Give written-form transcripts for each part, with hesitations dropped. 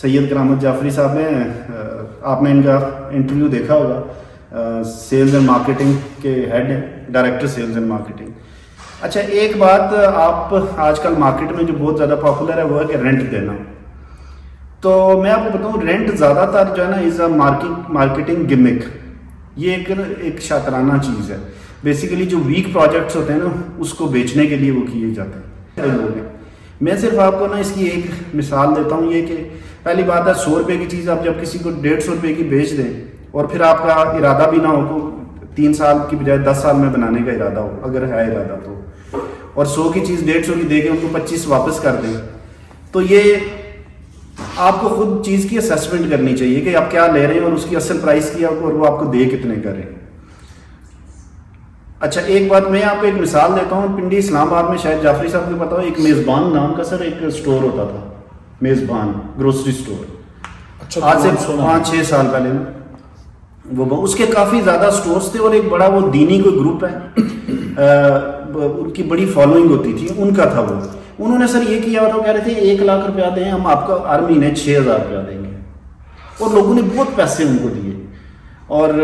سید کرامت جعفری صاحب ہیں، آپ نے ان کا انٹرویو دیکھا ہوگا، سیلز اینڈ مارکیٹنگ کے ہیڈ ہیں، ڈائریکٹر سیلز اینڈ مارکیٹنگ۔ اچھا ایک بات آپ آج کل مارکیٹ میں جو بہت زیادہ پاپولر ہے وہ ہے کہ رینٹ دینا۔ تو میں آپ کو بتاؤں رینٹ زیادہ تر جو ہے نا از اے مارکیٹنگ گمک، یہ ایک شاطرانہ چیز ہے۔ بیسیکلی جو ویک پروجیکٹس ہوتے ہیں نا اس کو بیچنے کے لیے وہ کیے جاتے ہیں لوگ ہیں۔ میں صرف آپ کو نا اس کی ایک مثال دیتا ہوں، یہ کہ پہلی بات ہے 100 روپے کی چیز آپ جب کسی کو 150 روپے کی بیچ دیں اور پھر آپ کا ارادہ بھی نہ ہو تو 3 سال کی بجائے 10 سال میں بنانے کا ارادہ ہو، اگر ہے ارادہ تو، اور 100 کی چیز 150 کی دے کے ان کو 25 واپس کر دیں، تو یہ آپ کو خود چیز کی اسیسمنٹ کرنی چاہیے کہ آپ کیا لے رہے ہیں اور اس کی اصل پرائس کی اور وہ آپ کو دے کتنے کا رہے ہیں۔ اچھا ایک بات میں آپ کو ایک مثال دیتا ہوں، پنڈی اسلام آباد میں شاید جعفری صاحب کو پتا ہو، ایک میزبان نام کا سر ایک اسٹور ہوتا تھا، میزبان گروسری اسٹور، اچھا آج سے 5-6 سال پہلے وہ اس کے کافی زیادہ اسٹورز تھے اور ایک بڑا وہ دینی کوئی گروپ ہے، ان کی بڑی فالوئنگ ہوتی تھی، ان کا تھا وہ۔ انہوں نے سر یہ کیا اور وہ کہہ رہے تھے 1 لاکھ روپیہ دیں ہم آپ کو ہر مہینے 6,000 روپیہ دیں گے، اور لوگوں نے بہت پیسے ان کو دیے اور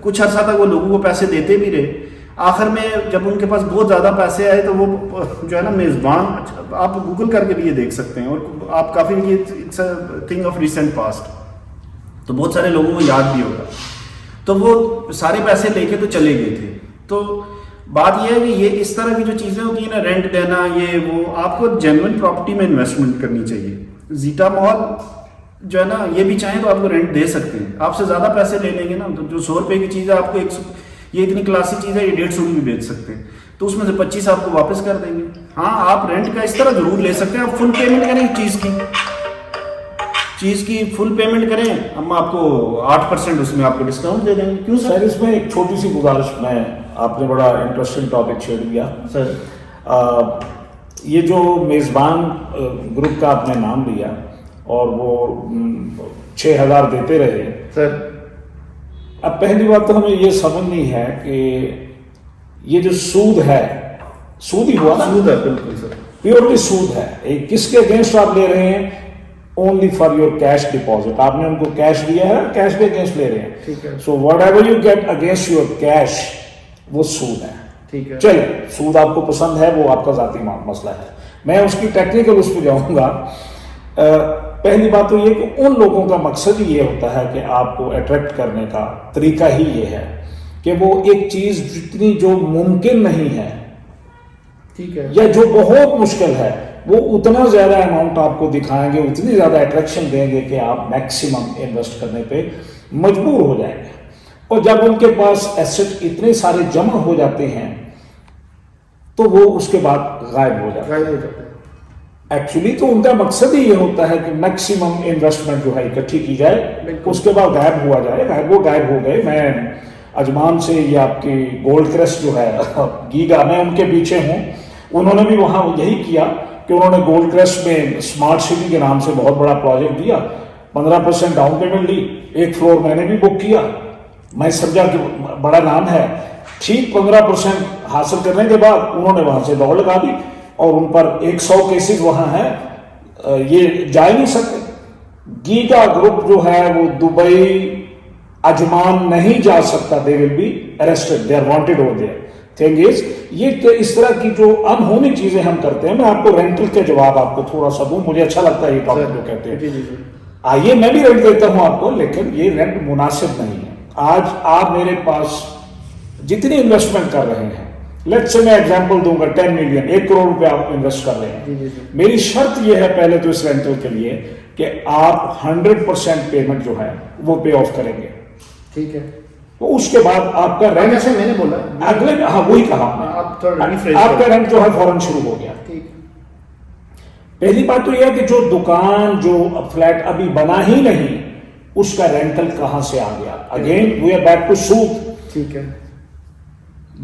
کچھ عرصہ تک وہ لوگوں کو پیسے دیتے بھی رہے۔ آخر میں جب ان کے پاس بہت زیادہ پیسے آئے تو وہ جو ہے نا میزبان، آپ گوگل کر کے بھی یہ دیکھ سکتے ہیں اور آپ کافی it's a thing of recent past, تو بہت سارے لوگوں کو یاد بھی ہوگا، تو وہ سارے پیسے لے کے تو چلے گئے تھے۔ تو بات یہ ہے کہ یہ اس طرح کی جو چیزیں ہوتی ہیں نا، رینٹ دینا یہ وہ، آپ کو جینوئن پراپرٹی میں انویسٹمنٹ کرنی چاہیے۔ زیٹا مال جو ہے نا یہ بھی چاہیں تو آپ کو رینٹ دے سکتے ہیں، آپ سے زیادہ پیسے لے لیں گے نا، تو جو 100 روپے کی چیز ہے آپ کو یہ اتنی کلاسی چیز ہے، یہ 150 کی بھی بیچ سکتے ہیں، تو اس میں سے 25 آپ کو واپس کر دیں گے۔ ہاں آپ رینٹ کا اس طرح ضرور لے سکتے ہیں، آپ فل پیمنٹ کریں چیز کی فل پیمنٹ کریں، ہم آپ کو 8% اس میں آپ کو ڈسکاؤنٹ دے دیں گے۔ کیوں سر اس میں ایک چھوٹی سی گزارش، میں آپ نے بڑا انٹرسٹنگ ٹاپک چھیڑ دیا سر۔ یہ جو میزبان گروپ کا آپ نے نام لیا اور وہ 6,000 دیتے رہے سر، اب پہلی بات تو ہمیں یہ سمجھنی ہے کہ یہ جو سود ہے، سود ہی ہوا نا، سود ہے، بالکل سر، پیورلی سود ہے۔ ایک کس کے اگینسٹ آپ لے رہے ہیں؟ Only for your cash deposit, آپ نے ان کو کیش دیا ہے، کیش کے اگینسٹ لے رہے ہیں، ٹھیک ہے، so whatever you get against your cash وہ سود ہے، ٹھیک ہے، چلے سود آپ کو پسند ہے وہ آپ کا ذاتی مسئلہ ہے، میں اس کی ٹیکنیکل اس پہ جاؤں گا۔ پہلی بات تو یہ کہ ان لوگوں کا مقصد ہی یہ ہوتا ہے کہ آپ کو اٹریکٹ کرنے کا طریقہ ہی یہ ہے کہ وہ ایک چیز جتنی جو ممکن نہیں ہے ٹھیک ہے، یا جو بہت مشکل ہے وہ اتنا زیادہ اماؤنٹ آپ کو دکھائیں گے، اتنی زیادہ اٹریکشن دیں گے کہ آپ میکسیمم انویسٹ کرنے پہ مجبور ہو جائیں گے۔ اور جب ان کے پاس ایسٹ اتنے سارے جمع ہو جاتے ہیں تو وہ اس کے بعد غائب ہو جاتے ہیں۔ ایکچولی تو ان کا مقصد ہی یہ ہوتا ہے کہ میکسیمم انویسٹمنٹ جو ہے اکٹھی کی جائے، اس کے بعد غائب ہوا جائے، وہ غائب ہو گئے۔ میں اجمان سے یہ آپ کی گولڈ کرسٹ جو ہے گیگا، میں ان کے پیچھے ہوں، انہوں نے بھی وہاں یہی کیا کہ انہوں نے گولڈ کرسٹ میں اسمارٹ سٹی کے نام سے بہت بڑا پروجیکٹ دیا، 15% ڈاؤن پیمنٹ لی، 1 فلور میں نے بھی بک کیا، میں سمجھا کہ بڑا نام ہے، ٹھیک 15% حاصل کرنے کے بعد انہوں نے وہاں سے دوڑ لگا دی اور ان پر 100 کیسز وہاں ہیں، یہ جا ہی نہیں سکتے۔ گیگا گروپ جو ہے وہ دبئی اجمان نہیں جا سکتا، they will be arrested, they are wanted over there. Thing is یہ اس طرح کی جو انہونی چیزیں ہم کرتے ہیں۔ میں آپ کو رینٹل کے جواب آپ کو تھوڑا سا دوں، مجھے اچھا لگتا ہے یہ ٹاپک جو کہتے ہیں، آئیے میں بھی رینٹ دیتا ہوں آپ کو، لیکن یہ رینٹ مناسب نہیں ہے۔ آج آپ میرے پاس جتنی انویسٹمنٹ کر رہے ہیں، لیٹ سے میں ایگزامپل دوں گا 10 ملین، 1 کروڑ روپے آپ انویسٹ کر رہے ہیں، میری شرط یہ ہے پہلے تو اس رینٹل کے لیے کہ آپ 100% پیمنٹ جو ہے وہ پے آف کریں گے، ٹھیک ہے، تو اس کے بعد آپ کا رینٹ، میں نے بولا اگلے، ہاں وہی کہا آپ کا رینٹ جو ہے فوراً شروع ہو گیا۔ پہلی بات تو یہ ہے کہ جو دکان، جو فلیٹ ابھی بنا ہی نہیں، اس کا رینٹل کہاں سے آ گیا؟ Again we are back to سود، ٹھیک ہے۔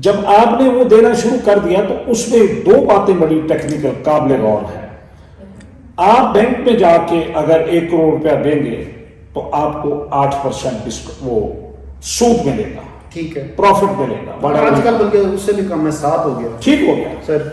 جب آپ نے وہ دینا شروع کر دیا تو اس میں 2 باتیں بڑی ٹیکنیکل قابل غور ہیں۔ آپ بینک میں جا کے اگر 1 کروڑ روپیہ دیں گے تو آپ کو 8% وہ سود ملے گا، ٹھیک ہے، پروفٹ ملے گا، بڑا آج کل بلکہ اس سے بھی کم ہے، 7 ہو گیا، ٹھیک ہو گیا سر۔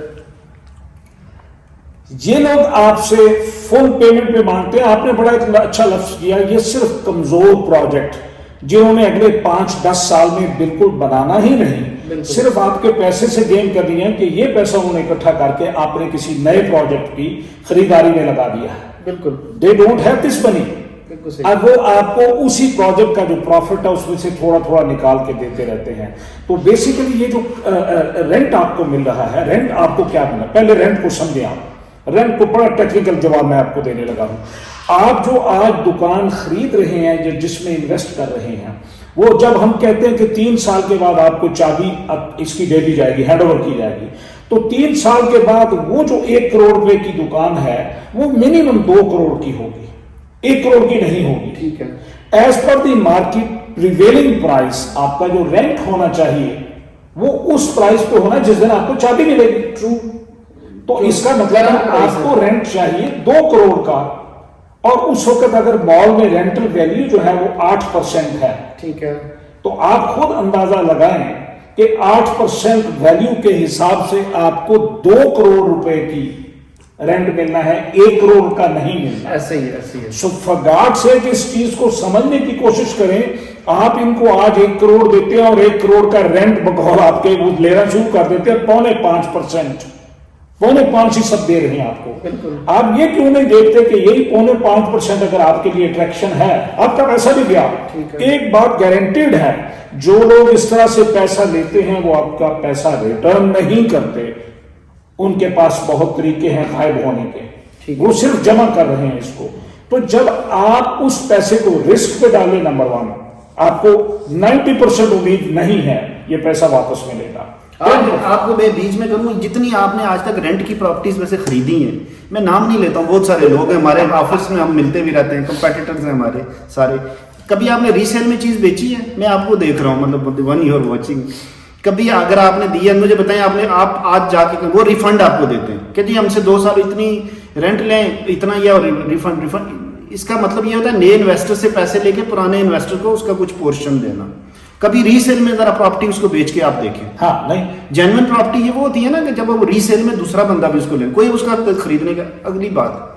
یہ لوگ آپ سے فل پیمنٹ پہ مانگتے ہیں. آپ نے بڑا ایک اچھا لفظ کیا, یہ صرف کمزور پروجیکٹ جنہوں نے اگلے 5-10 سال میں بالکل بنانا ہی نہیں, صرف آپ کے پیسے سے گین کر دیا کہ یہ پیسہ انہوں نے اکٹھا کر کے آپ نے کسی نئے پروجیکٹ کی خریداری میں لگا دیا ہے. بالکل دے ڈونٹ ہیو دس منی. اب وہ آپ کو اسی پروجیکٹ کا جو پروفٹ ہے اس میں سے تھوڑا تھوڑا نکال کے دیتے رہتے ہیں. تو بیسیکلی یہ جو رینٹ آپ کو مل رہا ہے, رینٹ آپ کو کیا ملا, پہلے رینٹ کو سمجھیں. آپ رینٹ کو بڑا ٹیکنیکل جواب میں آپ کو دینے لگا ہوں. آپ جو آج دکان خرید رہے ہیں, جس میں انویسٹ کر رہے ہیں, وہ جب ہم کہتے ہیں کہ 3 سال کے بعد آپ کو چابی اس کی دے دی جائے گی, ہینڈ اوور کی جائے گی, تو 3 سال کے بعد وہ جو 1 کروڑ روپے کی دکان ہے وہ منیمم 2 کروڑ کی ہوگی, 1 کروڑ کی نہیں ہوگی. ٹھیک ہے. As per the market prevailing price آپ کا جو رینٹ ہونا چاہیے وہ اس پرائس پہ ہونا جس دن آپ کو چابی ملے گی. ٹرو. تو اس کا مطلب ہے آپ کو رینٹ چاہیے 2 کروڑ کا, اور اس وقت اگر مال میں رینٹل ویلیو جو ہے وہ 8% ہے. ٹھیک ہے. تو آپ خود اندازہ لگائیں کہ 8% ویلیو کے حساب سے آپ کو 2 کروڑ روپے کی رینٹ ملنا ہے, 1 کروڑ کا نہیں ملنا. ایسے ہی ایسے ہی. سو فار گاڈ سیک اس چیز کو سمجھنے کی کوشش کریں. آپ ان کو آج 1 کروڑ دیتے ہیں اور 1 کروڑ کا رینٹ بقول آپ کے وہ لینا شروع کر دیتے ہیں 0.5%, 0.5 ہی سب دے رہے ہیں آپ کو. آپ یہ کیوں نہیں دیکھتے کہ یہی 0.5% اگر آپ کے لیے اٹریکشن ہے, آپ کا پیسہ بھی گیا. ایک بات گارنٹیڈ ہے, جو لوگ اس طرح سے پیسہ لیتے ہیں وہ آپ کا پیسہ ریٹرن نہیں کرتے. ان کے پاس بہت طریقے ہیں غائب ہونے کے, وہ صرف جمع کر رہے ہیں اس کو. تو جب آپ اس پیسے کو رسک پہ ڈالیں, نمبر 1 آپ کو 90% امید نہیں ہے یہ پیسہ واپس ملے گا. آپ کو میں بیچ میں کروں, جتنی آپ نے آج تک رینٹ کی پراپرٹیز میں سے خریدی ہیں, میں نام نہیں لیتا ہوں, بہت سارے لوگ ہیں ہمارے آفس میں, ہم ملتے بھی رہتے ہیں, کمپیٹیٹرز ہیں ہمارے سارے. کبھی آپ نے ریسیل میں چیز بیچی ہے؟ میں آپ کو دیکھ رہا ہوں, مطلب ون یو آر واچنگ. کبھی اگر آپ نے دی ہے مجھے بتائیں, آپ آج جا کے وہ ریفنڈ آپ کو دیتے ہیں کہ جی ہم سے 2 سال اتنی رینٹ لیں, اتنا یہ, اور ریفنڈ. اس کا مطلب یہ ہوتا ہے نئے انویسٹر سے پیسے لے کے پرانے انویسٹر کو اس کا کچھ پورشن دینا. کبھی ریسیل میں ذرا پراپرٹی اس کو بیچ کے آپ دیکھیں. ہاں نہیں, جینوئن پراپرٹی یہ وہ ہوتی ہے نا کہ جب وہ ریسیل میں دوسرا بندہ بھی اس کو لے, کوئی اس کا خریدنے کا. اگلی بات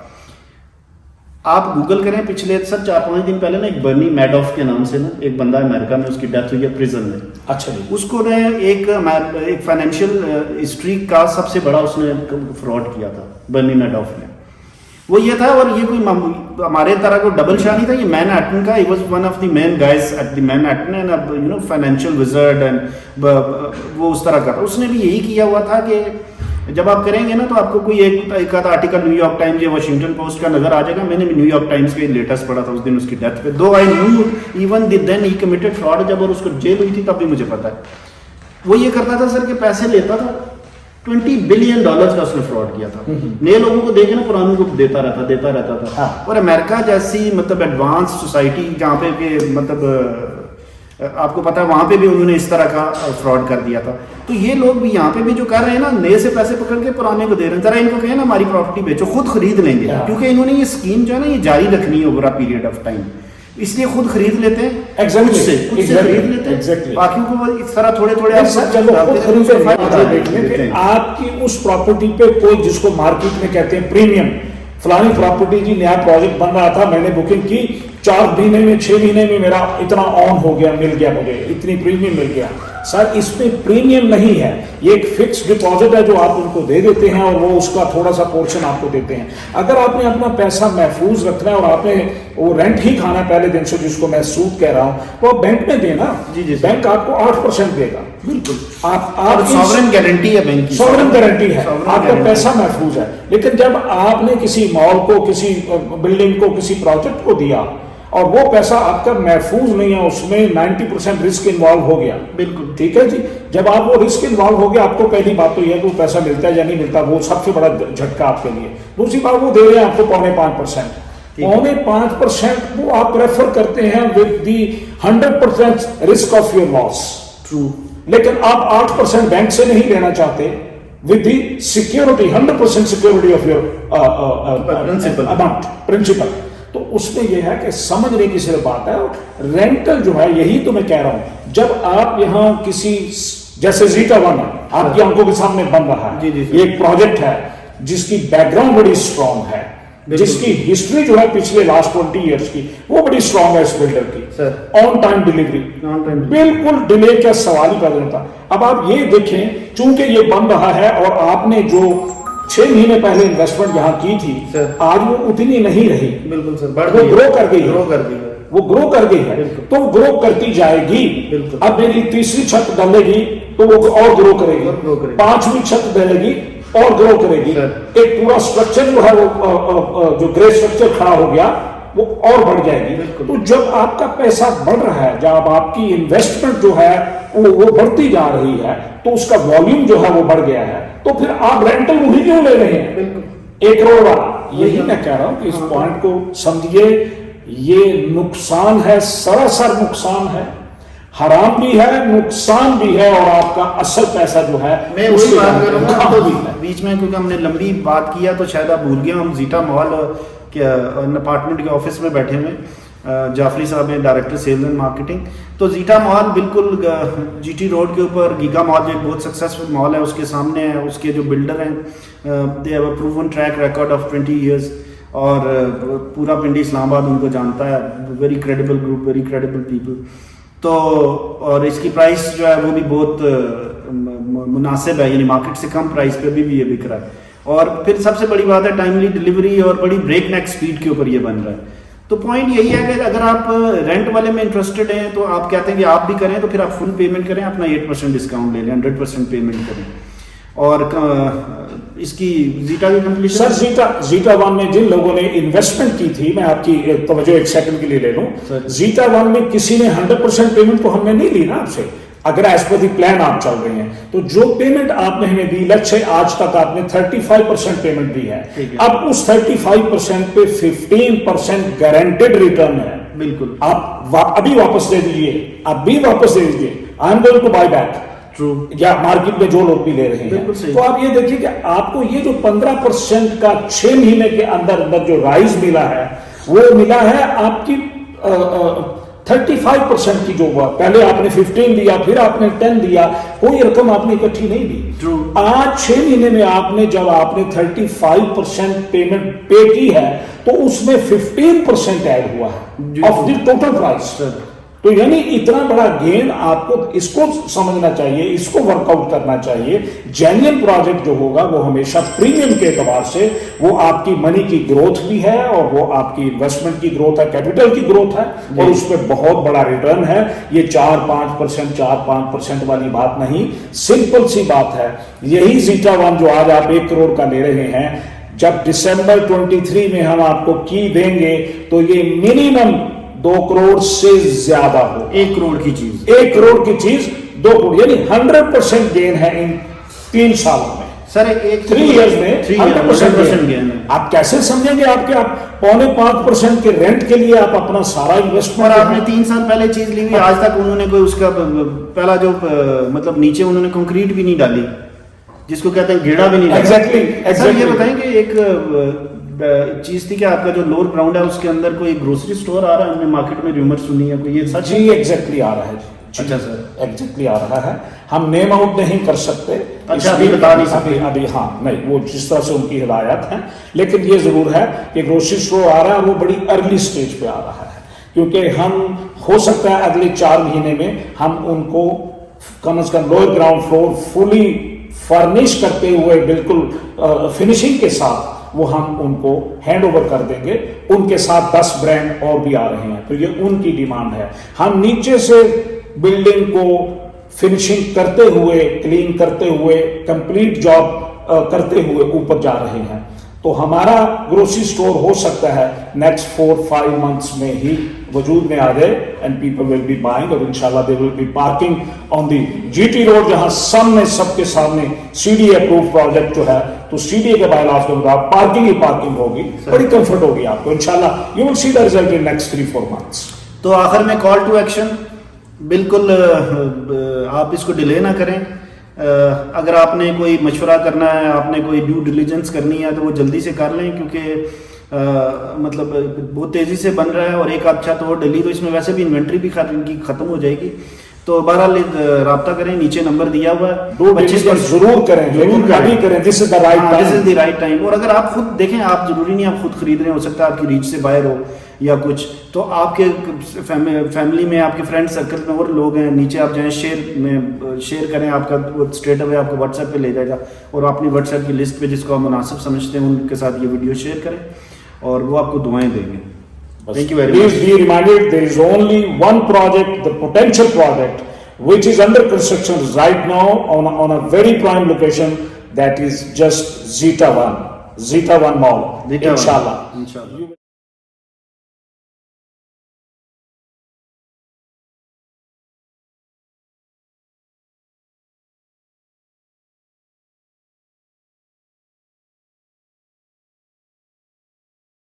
آپ گوگل کریں, پچھلے سر 4-5 دن پہلے نا ایک برنی میڈوف کے نام سے نا ایک بندہ امریکہ میں, اس کی ڈیتھ ہوئی ہے پریزن میں. اچھا جی. اس کو نے ایک فائنینشیل ہسٹری کا سب سے بڑا اس نے فراڈ کیا تھا برنی میڈوف نے. وہ یہ تھا, اور یہ کوئی ہمارے طرح کو ڈبل شاہ نہیں تھا, یہ مین ہیٹن کا, he was one of the main guys at the Manhattan, and you know financial wizard, and وہ اس طرح کا تھا. اس نے بھی یہی کیا ہوا تھا کہ جب آپ کریں گے نا تو آپ کو کوئی ایک آدھا آرٹیکل نیو یارک ٹائمز یا واشنگٹن پوسٹ کا نظر آ جائے گا. میں نے بھی نیو یارک ٹائمز کے لیٹسٹ پڑھا تھا اس دن اس کی ڈیتھ پہ. Though I knew even then he committed fraud, جب اور اس کو جیل ہوئی تھی تب بھی مجھے پتا ہے. وہ یہ کرتا تھا سر کہ پیسے لیتا تھا, $20 بلین کا اس نے فراڈ کیا تھا. نئے لوگوں کو دیکھے نا پرانوں کو دیتا رہتا تھا. اور امریکہ جیسی مطلب ایڈوانس سوسائٹی جہاں پہ کہ مطلب آپ کو پتا ہے وہاں پہ بھی انہوں نے اس طرح کا فراڈ کر دیا تھا. تو یہ لوگ بھی یہاں پہ بھی جو کر رہے ہیں نا, نئے سے پیسے پکڑ کے پرانے کو دے رہے ہیں. ذرا ان کو کہیں نا ہماری پراپرٹی بیچو, خود خرید لیں گے, کیونکہ انہوں نے یہ اسکیم جو ہے نا یہ جاری رکھنی ہے over a period of time, اس لیے خود خرید لیتے ہیں. خود سے خرید لیتے ہیں, باقیوں کو اس طرح تھوڑے آپ کی اس پراپرٹی پہ کوئی جس کو مارکیٹ میں کہتے ہیں پریمیم, فلانی پراپرٹی جی نیا پروجیکٹ بن رہا تھا, میں نے بکنگ کی, 4 مہینے میں 6 مہینے میں میرا اتنا آن ہو گیا, مل گیا مجھے اتنی پریمیم مل گیا. سر اس میں پریمیم نہیں ہے, یہ ایک فکس ڈپازٹ ہے جو آپ ان کو دے دیتے ہیں اور وہ اس کا تھوڑا سا پورشن آپ کو دیتے ہیں. اگر آپ نے اپنا پیسہ محفوظ رکھنا ہے اور آپ نے وہ رینٹ ہی کھانا ہے پہلے دن سے, جس کو میں سود کہہ رہا ہوں, وہ بینک میں دینا. بینک آپ کو 8% دے گا. بالکل, آپ سوورن گارنٹی ہے, بینک کی سوورن گارنٹی ہے, آپ کا پیسہ محفوظ ہے. لیکن جب آپ نے کسی مال کو, کسی بلڈنگ کو, کسی پروجیکٹ کو دیا اور وہ پیسہ آپ کا محفوظ نہیں ہے, اس میں 90% رسک انوالو ہو گیا. بالکل ٹھیک ہے جی. جب آپ وہ رسک انوالو ہو گیا, آپ کو پہلی بات تو یہ ہے کہ وہ پیسہ ملتا ہے یا نہیں ملتا, وہ سب سے بڑا جھٹکا آپ کے لیے. دوسری بات وہ دے رہے ہیں آپ کو 0.5%. 0.5% وہ آپ پریفر کرتے ہیں with the 100% risk of your loss. True. لیکن آپ 8% بینک سے نہیں لینا چاہتے with the security, 100% security of your amount, principal. تو اس میں یہ ہے کہ سمجھنے کی صرف بات ہے. رینٹل جو ہے, یہی تو میں کہہ رہا ہوں, جب آپ یہاں کسی جیسے زیٹا 1 آپ کی آنکھوں کے سامنے بن رہا ہے, یہ ایک پروجیکٹ ہے, جس کی بیک گراؤنڈ بڑی اسٹرانگ ہے, جس کی ہسٹری جو ہے پچھلے لاسٹ 20 ایئرس کی وہ بڑی اسٹرانگ ہے اس بلڈر کی. آن ٹائم ڈلیوری, بالکل ڈیلے کا سوال ہی پیدا ہوتا. اب آپ یہ دیکھیں چونکہ یہ بن رہا ہے اور آپ نے جو 6 مہینے پہلے انویسٹمنٹ یہاں کی تھی آج وہ اتنی نہیں رہی, بالکل سر, وہ گرو کر گئی ہے, وہ گرو کر گئی ہے تو وہ گرو کرتی جائے گی. اب میری تیسری چھت ڈلے گی تو وہ اور گرو کرے گی, 5ویں چھت ڈلے گی اور گرو کرے گی. ایک پورا سٹرکچر جو ہے وہ جو گرے سٹرکچر کھڑا ہو گیا وہ اور بڑھ جائے گی. تو جب آپ کا پیسہ بڑھ رہا ہے, جب آپ کی انویسٹمنٹ جو ہے وہ بڑھتی جا رہی ہے تو اس کا والیوم جو ہے وہ بڑھ گیا ہے, تو پھر آپ رینٹل وہی کیوں لے رہے ہیں 1 کروڑ والا. یہی میں کہہ رہا ہوں کہ اس پوائنٹ کو سمجھیے, یہ نقصان ہے, سراسر نقصان ہے, حرام بھی ہے, نقصان بھی ہے, اور آپ کا اصل پیسہ جو ہے میں وہی بات کر رہا ہوں بیچ میں, کیونکہ ہم نے لمبی بات کیا تو شاید آپ بھول گئے. ہم زیٹا مال کے اپارٹمنٹ کے آفس میں بیٹھے ہوئے, جعفری صاحب ہیں ڈائریکٹر سیلز اینڈ مارکیٹنگ. تو زیٹا مال بالکل جی ٹی روڈ کے اوپر, گیگا مال جو ایک بہت سکسیسفل مال ہے اس کے سامنے ہے. اس کے جو بلڈر ہیں they have a proven track record of 20 years, اور پورا پنڈی اسلام آباد ان کو جانتا ہے. Very credible group, very credible people. تو اور اس کی پرائس جو ہے وہ بھی بہت مناسب ہے, یعنی مارکیٹ سے کم پرائس پہ بھی یہ بک رہا ہے. اور پھر سب سے بڑی بات ہے ٹائملی ڈلیوری, اور بڑی بریک نیک سپیڈ کے اوپر یہ بن رہا ہے. تو پوائنٹ یہی ہے کہ اگر آپ رینٹ والے میں انٹرسٹڈ ہیں تو آپ کہتے ہیں کہ آپ بھی کریں, تو پھر آپ فل پیمنٹ کریں, اپنا 8% ڈسکاؤنٹ لے لیں, 100% پیمنٹ کریں. اور اس کی زیٹا کی کمپلیشن سر, زیٹا 1 میں جن لوگوں نے انویسٹمنٹ کی تھی, میں آپ کی توجہ ایک سیکنڈ کے لیے لے لوں. زیٹا 1 میں کسی نے 100% پیمنٹ تو ہم نے نہیں لی نا آپ سے, اگر ایز پر دی پلان آپ چل رہے ہیں تو جو پیمنٹ آپ نے ہمیں دی, لیٹس سے آج تک آپ نے 35% پیمنٹ دی ہے, اب اس 35% پہ 15% گارنٹیڈ ریٹرن ہے. بالکل, آپ ابھی واپس دے دیجئے, ابھی واپس دے دیجئے, I am going to buy back, یا مارکیٹ میں جو لوگ بھی لے رہے ہیں. تو آپ یہ دیکھیے کہ آپ کو یہ جو 15% کا 6 مہینے کے اندر اندر جو رائز ملا ہے وہ ملا ہے آپ کی 35% کی, جو ہوا پہلے آپ نے 15 دیا, پھر آپ نے 10 دیا, کوئی رقم آپ نے اکٹھی نہیں دی. آج 6 مہینے میں آپ نے جب آپ نے 35% پیمنٹ پے کی ہے تو اس میں 15% ایڈ ہوا ہے آف دی ٹوٹل پرائس. تو یعنی اتنا بڑا گین آپ کو اس کو سمجھنا چاہیے, اس کو ورک آؤٹ کرنا چاہیے. جینوئن پروجیکٹ جو ہوگا وہ ہمیشہ پریمیم کے اعتبار سے وہ آپ کی منی کی گروتھ بھی ہے, اور وہ آپ کی انویسٹمنٹ کی گروتھ ہے, کیپٹل کی گروتھ ہے, اور اس پہ بہت بڑا ریٹرن ہے. یہ 4-5% والی بات نہیں, سمپل سی بات ہے. یہی زیٹا 1 جو آج آپ 1 کروڑ کا لے رہے ہیں, جب دسمبر 23 میں ہم آپ کو کی دیں گے تو یہ منیمم 2 کروڑ سے زیادہ ہو. 1 کروڑ کی چیز, 1 کروڑ کی چیز 2 کروڑ, یعنی 100% گین ہے ان 3 سالوں میں. سر ایک 3 ایئرز میں 100% گین ہے. آپ کیسے سمجھیں گے آپ کے 5.5% کے رینٹ کے لیے آپ اپنا سارا انویسٹمنٹ, اور آپ نے 3 سال پہلے چیز لی ہوئی, آج تک انہوں نے کوئی اس کا پہلا جو مطلب نیچے انہوں نے کنکریٹ بھی نہیں ڈالی, جس کو کہتے ہیں گیڑا بھی نہیں ڈالا. سر یہ بتائیں کہ ایک چیز تھی کہ آپ کا جو لوور گراؤنڈ ہے اس کے اندر کوئی گروسری سٹور آ رہا ہے, ہم نے مارکیٹ میں ریومر سنی ہے, کوئی یہ سچ ہے؟ جی ایگزیکٹلی آ رہا ہے. اچھا سر, ایگزیکٹلی آ رہا ہے. ہم نیم آؤٹ نہیں کر سکتے, اچھا ابھی بتا نہیں سکتے ابھی, ہاں نہیں, وہ جس طرح سے ان کی ہدایات ہیں, لیکن یہ ضرور ہے کہ گروسری سٹور آ رہا ہے, وہ بڑی ارلی سٹیج پہ آ رہا ہے, کیونکہ ہم ہو سکتا ہے اگلے 4 مہینے میں ہم ان کو کم از کم لوئر گراؤنڈ فلور فلی فرنش کرتے ہوئے بالکل فنشنگ کے ساتھ وہ ہم ان کو ہینڈ اوور کر دیں گے. ان کے ساتھ 10 برانڈ اور بھی آ رہے ہیں, تو یہ ان کی ڈیمانڈ ہے. ہم نیچے سے بلڈنگ کو فنشنگ کرتے ہوئے, کلین کرتے ہوئے, کمپلیٹ جاب کرتے ہوئے اوپر جا رہے ہیں. تو ہمارا گروسری سٹور ہو سکتا ہے نیکسٹ 4-5 منتھس میں ہی وجود میں آ جائے, and people will be buying, اور انشاءاللہ they will be parking on the G T road, جہاں سامنے سب کے سامنے C D A approve project جو ہے, تو سی ڈی اے کے بائیلاز کے مطابق پارکنگ ہی پارکنگ ہوگی, بڑی کمفرٹ ہوگی آپ کو انشاءاللہ. You will see the result in next 3-4 months. تو آخر میں کال ٹو ایکشن, بالکل آپ اس کو ڈیلے نہ کریں. اگر آپ نے کوئی مشورہ کرنا ہے, آپ نے کوئی ڈیو ڈیلیجنس کرنی ہے, تو وہ جلدی سے کر لیں, کیونکہ مطلب بہت تیزی سے بن رہا ہے, اور ایک آدھ چھت اور ڈلی تو اس میں ویسے بھی انوینٹری بھی ختم ہو جائے گی. تو بہرحال رابطہ کریں, نیچے نمبر دیا ہوا ہے. ڈو ڈیلیجنس ضرور کریں, ضرور ابھی کریں, this is the right this time. Is the right time. اور اگر آپ خود دیکھیں, آپ ضروری نہیں آپ خود خرید رہے ہیں, ہو سکتا ہے آپ کی ریچ سے باہر ہو یا کچھ, تو آپ کے فیملی میں, آپ کے فرینڈ سرکل میں اور لوگ ہیں, نیچے آپ جائیں شیئر کریں, آپ کا اسٹریٹ اوے آپ کو واٹس ایپ پہ لے جائے گا, اور اپنی واٹس ایپ کی لسٹ پہ جس کو آپ مناسب سمجھتے ہیں ان کے ساتھ یہ ویڈیو شیئر کریں, اور وہ آپ کو دعائیں دیں گے. Thank you very much. Please be reminded, there is only one project, the potential project, which is under construction right now on a very prime location, that is just Zeta One Mall. Zeta One. Inshallah. Inshallah.